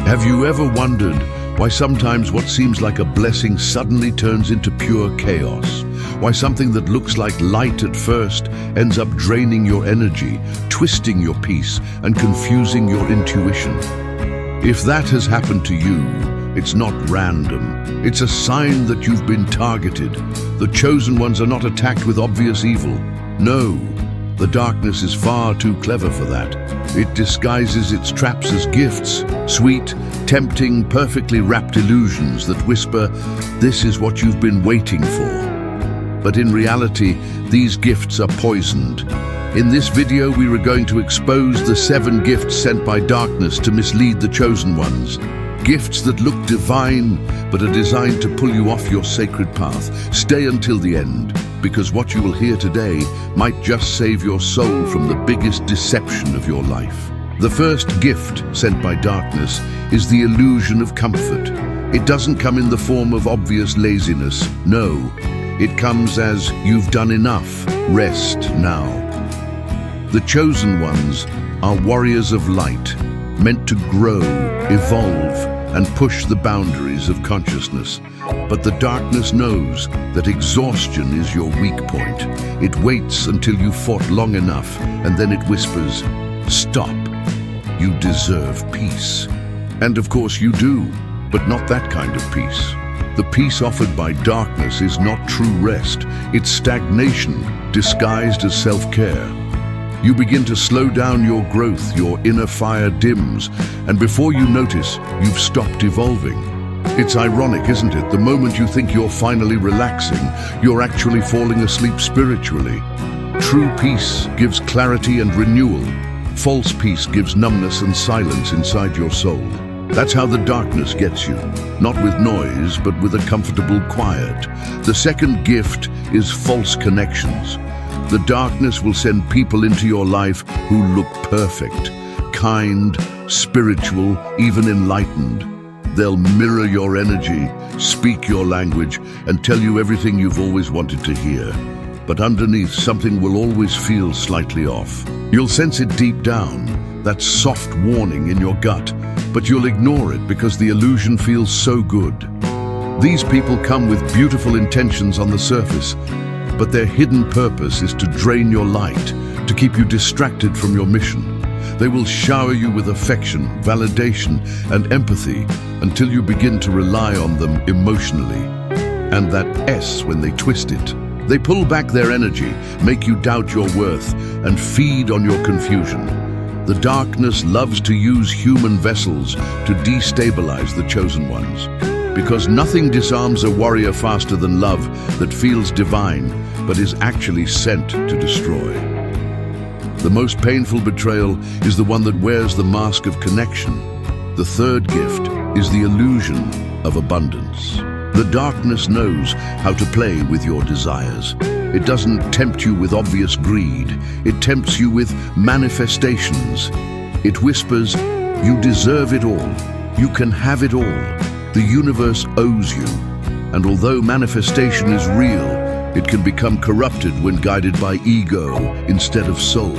Have you ever wondered why sometimes what seems like a blessing suddenly turns into pure chaos? Why something that looks like light at first ends up draining your energy, twisting your peace, and confusing your intuition? If that has happened to you, it's not random. It's a sign that you've been targeted. The chosen ones are not attacked with obvious evil. No, the darkness is far too clever for that. It disguises its traps as gifts, sweet, tempting, perfectly wrapped illusions that whisper, "This is what you've been waiting for." But in reality, these gifts are poisoned. In this video, we are going to expose the 7 gifts sent by darkness to mislead the chosen ones. Gifts that look divine, but are designed to pull you off your sacred path. Stay until the end, because what you will hear today might just save your soul from the biggest deception of your life. The first gift sent by darkness is the illusion of comfort. It doesn't come in the form of obvious laziness. No, it comes as "you've done enough, rest now." The chosen ones are warriors of light, meant to grow, evolve, and push the boundaries of consciousness. But the darkness knows that exhaustion is your weak point. It waits until you've fought long enough, and then it whispers, "Stop. You deserve peace." And of course you do, but not that kind of peace. The peace offered by darkness is not true rest. It's stagnation, disguised as self-care. You begin to slow down your growth, your inner fire dims, and before you notice, you've stopped evolving. It's ironic, isn't it? The moment you think you're finally relaxing, you're actually falling asleep spiritually. True peace gives clarity and renewal. False peace gives numbness and silence inside your soul. That's how the darkness gets you, not with noise, but with a comfortable quiet. The second gift is false connections. The darkness will send people into your life who look perfect, kind, spiritual, even enlightened. They'll mirror your energy, speak your language, and tell you everything you've always wanted to hear. But underneath, something will always feel slightly off. You'll sense it deep down, that soft warning in your gut, but you'll ignore it because the illusion feels so good. These people come with beautiful intentions on the surface, but their hidden purpose is to drain your light, to keep you distracted from your mission. They will shower you with affection, validation, and empathy until you begin to rely on them emotionally. And that S, when they twist it, they pull back their energy, make you doubt your worth, and feed on your confusion. The darkness loves to use human vessels to destabilize the chosen ones. Because nothing disarms a warrior faster than love that feels divine, but is actually sent to destroy. The most painful betrayal is the one that wears the mask of connection. The third gift is the illusion of abundance. The darkness knows how to play with your desires. It doesn't tempt you with obvious greed. It tempts you with manifestations. It whispers, "You deserve it all. You can have it all. The universe owes you." And although manifestation is real, it can become corrupted when guided by ego instead of soul.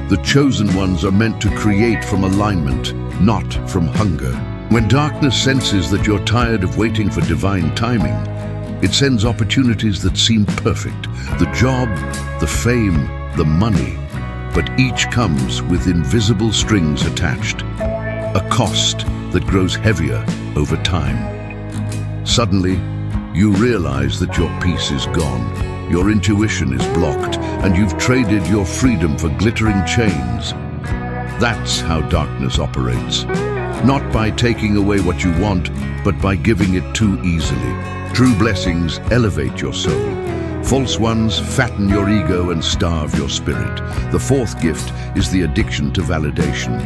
The chosen ones are meant to create from alignment, not from hunger. When darkness senses that you're tired of waiting for divine timing, it sends opportunities that seem perfect. The job, the fame, the money. But each comes with invisible strings attached. A cost that grows heavier over time. Suddenly, you realize that your peace is gone. Your intuition is blocked, and you've traded your freedom for glittering chains. That's how darkness operates. Not by taking away what you want, but by giving it too easily. True blessings elevate your soul. False ones fatten your ego and starve your spirit. The fourth gift is the addiction to validation.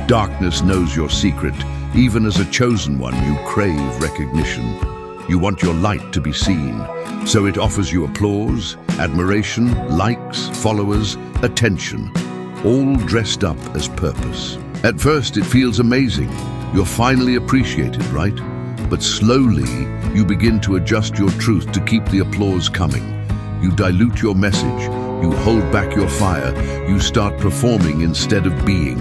Darkness knows your secret. Even as a chosen one, you crave recognition. You want your light to be seen, so it offers you applause, admiration, likes, followers, attention, all dressed up as purpose. At first, it feels amazing. You're finally appreciated, right? But slowly, you begin to adjust your truth to keep the applause coming. You dilute your message. You hold back your fire. You start performing instead of being.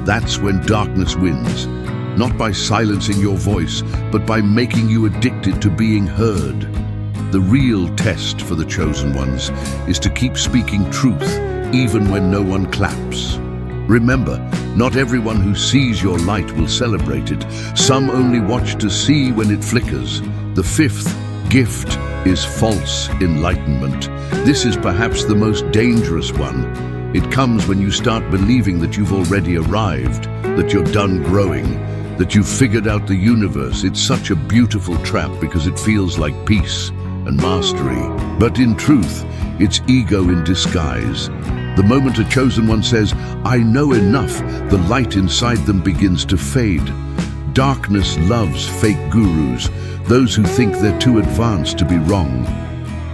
That's when darkness wins. not by silencing your voice, but by making you addicted to being heard. The real test for the chosen ones is to keep speaking truth, even when no one claps. Remember, not everyone who sees your light will celebrate it. Some only watch to see when it flickers. The fifth gift is false enlightenment. This is perhaps the most dangerous one. It comes when you start believing that you've already arrived, that you're done growing, that you've figured out the universe. It's such a beautiful trap because it feels like peace and mastery. But in truth, it's ego in disguise. The moment a chosen one says, "I know enough," the light inside them begins to fade. Darkness loves fake gurus, those who think they're too advanced to be wrong.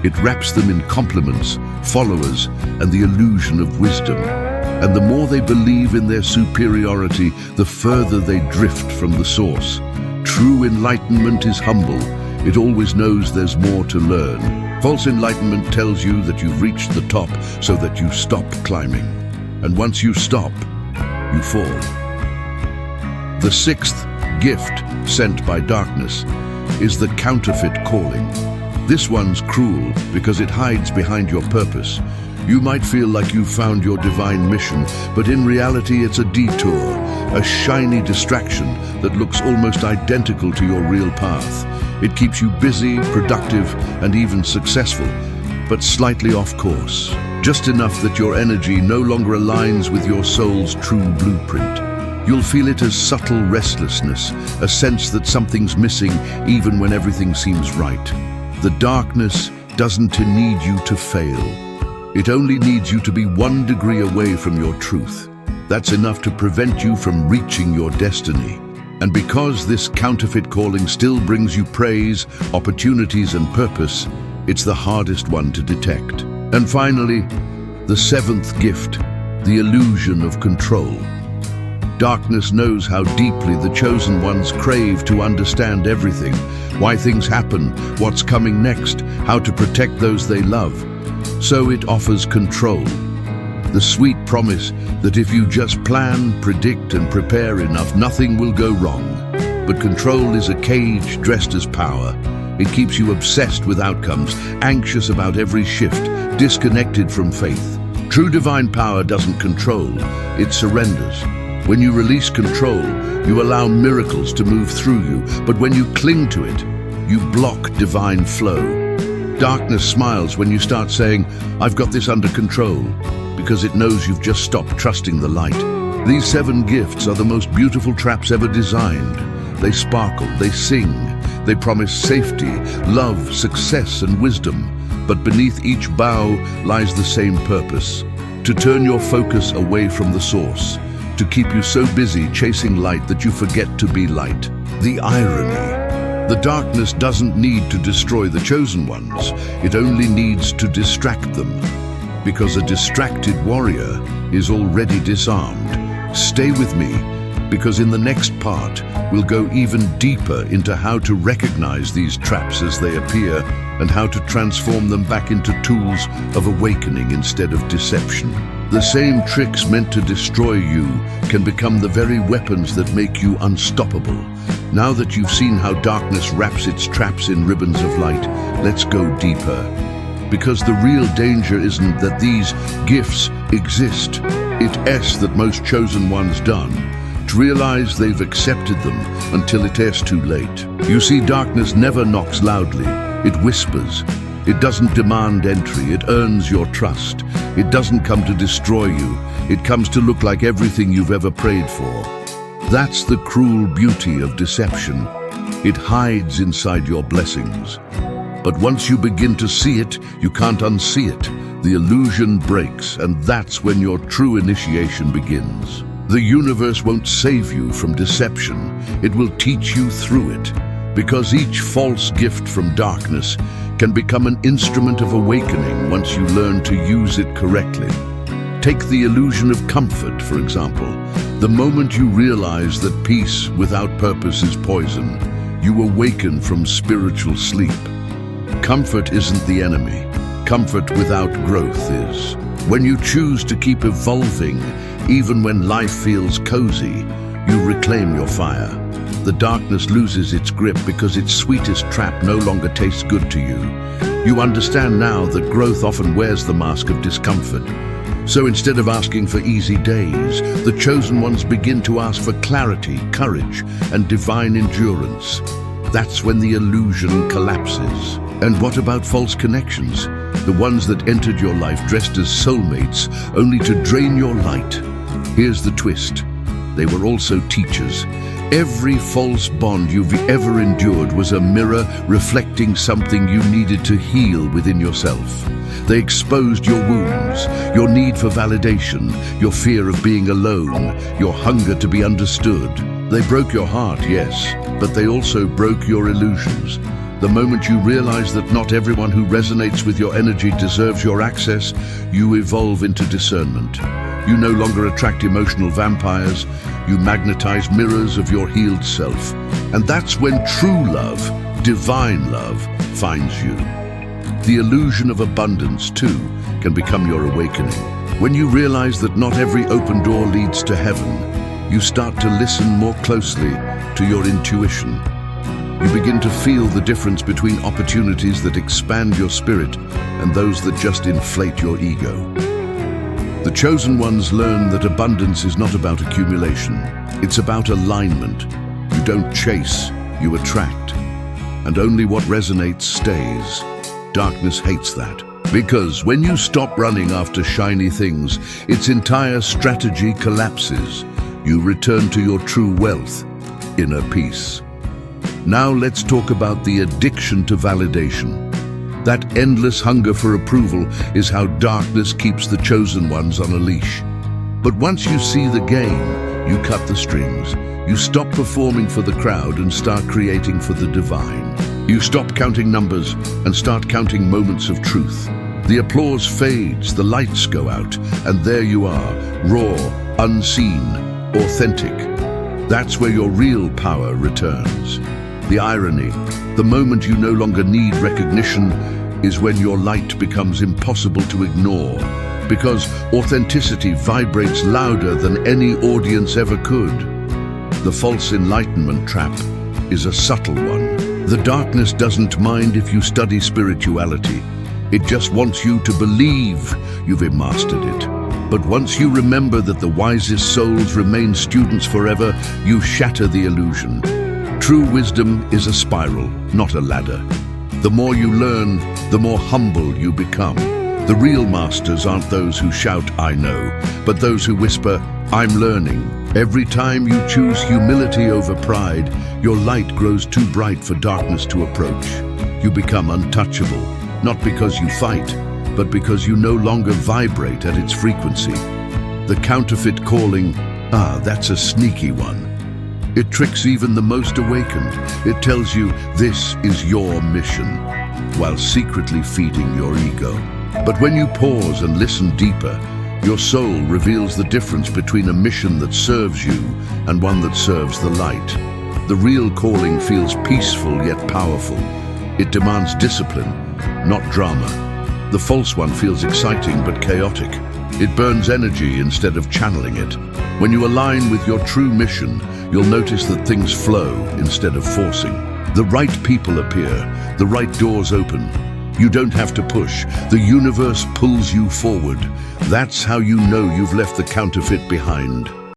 It wraps them in compliments, followers, and the illusion of wisdom. And the more they believe in their superiority, the further they drift from the source. True enlightenment is humble. It always knows there's more to learn. False enlightenment tells you that you've reached the top so that you stop climbing. And once you stop, you fall. The sixth gift sent by darkness is the counterfeit calling. This one's cruel because it hides behind your purpose. You might feel like you've found your divine mission, but in reality it's a detour, a shiny distraction that looks almost identical to your real path. It keeps you busy, productive, and even successful, but slightly off course. Just enough that your energy no longer aligns with your soul's true blueprint. You'll feel it as subtle restlessness, a sense that something's missing even when everything seems right. The darkness doesn't need you to fail. It only needs you to be 1 degree away from your truth. That's enough to prevent you from reaching your destiny. And because this counterfeit calling still brings you praise, opportunities, and purpose, it's the hardest one to detect. And finally, the seventh gift, the illusion of control. Darkness knows how deeply the chosen ones crave to understand everything, why things happen, what's coming next, how to protect those they love. So it offers control. The sweet promise that if you just plan, predict, and prepare enough, nothing will go wrong. But control is a cage dressed as power. It keeps you obsessed with outcomes, anxious about every shift, disconnected from faith. True divine power doesn't control, it surrenders. When you release control, you allow miracles to move through you, but when you cling to it, you block divine flow. Darkness smiles when you start saying, "I've got this under control," because it knows you've just stopped trusting the light. These 7 gifts are the most beautiful traps ever designed. They sparkle, they sing, they promise safety, love, success, and wisdom. But beneath each bow lies the same purpose: to turn your focus away from the source, to keep you so busy chasing light that you forget to be light. The irony. The darkness doesn't need to destroy the chosen ones. It only needs to distract them. Because a distracted warrior is already disarmed. Stay with me, because in the next part, we'll go even deeper into how to recognize these traps as they appear and how to transform them back into tools of awakening instead of deception. The same tricks meant to destroy you can become the very weapons that make you unstoppable. Now that you've seen how darkness wraps its traps in ribbons of light, let's go deeper. Because the real danger isn't that these gifts exist. It's that most chosen ones done, to realize they've accepted them until it's too late. You see, darkness never knocks loudly, it whispers. It doesn't demand entry, it earns your trust. It doesn't come to destroy you, it comes to look like everything you've ever prayed for. That's the cruel beauty of deception. It hides inside your blessings. But once you begin to see it, you can't unsee it. The illusion breaks, and that's when your true initiation begins. The universe won't save you from deception. It will teach you through it. Because each false gift from darkness can become an instrument of awakening once you learn to use it correctly. Take the illusion of comfort, for example. The moment you realize that peace without purpose is poison, you awaken from spiritual sleep. Comfort isn't the enemy. Comfort without growth is. When you choose to keep evolving, even when life feels cozy, you reclaim your fire. The darkness loses its grip because its sweetest trap no longer tastes good to you. You understand now that growth often wears the mask of discomfort. So instead of asking for easy days, the chosen ones begin to ask for clarity, courage, and divine endurance. That's when the illusion collapses. And what about false connections? The ones that entered your life dressed as soulmates, only to drain your light. Here's the twist. They were also teachers. Every false bond you've ever endured was a mirror reflecting something you needed to heal within yourself. They exposed your wounds, your need for validation, your fear of being alone, your hunger to be understood. They broke your heart, yes, but they also broke your illusions. The moment you realize that not everyone who resonates with your energy deserves your access, you evolve into discernment. You no longer attract emotional vampires, you magnetize mirrors of your healed self. And that's when true love, divine love, finds you. The illusion of abundance, too, can become your awakening. When you realize that not every open door leads to heaven, you start to listen more closely to your intuition. You begin to feel the difference between opportunities that expand your spirit and those that just inflate your ego. The chosen ones learn that abundance is not about accumulation. It's about alignment. You don't chase, you attract. And only what resonates stays. Darkness hates that. Because when you stop running after shiny things, its entire strategy collapses. You return to your true wealth, inner peace. Now let's talk about the addiction to validation. That endless hunger for approval is how darkness keeps the chosen ones on a leash. But once you see the game, you cut the strings. You stop performing for the crowd and start creating for the divine. You stop counting numbers and start counting moments of truth. The applause fades, the lights go out, and there you are, raw, unseen, authentic. That's where your real power returns. The irony, the moment you no longer need recognition, is when your light becomes impossible to ignore, because authenticity vibrates louder than any audience ever could. The false enlightenment trap is a subtle one. The darkness doesn't mind if you study spirituality. It just wants you to believe you've mastered it. But once you remember that the wisest souls remain students forever, you shatter the illusion. True wisdom is a spiral, not a ladder. The more you learn, the more humble you become. The real masters aren't those who shout, "I know," but those who whisper, "I'm learning." Every time you choose humility over pride, your light grows too bright for darkness to approach. You become untouchable, not because you fight, but because you no longer vibrate at its frequency. The counterfeit calling, that's a sneaky one. It tricks even the most awakened. It tells you this is your mission, while secretly feeding your ego. But when you pause and listen deeper, your soul reveals the difference between a mission that serves you and one that serves the light. The real calling feels peaceful yet powerful. It demands discipline, not drama. The false one feels exciting but chaotic. It burns energy instead of channeling it. When you align with your true mission, you'll notice that things flow instead of forcing. The right people appear, the right doors open. You don't have to push. The universe pulls you forward. That's how you know you've left the counterfeit behind.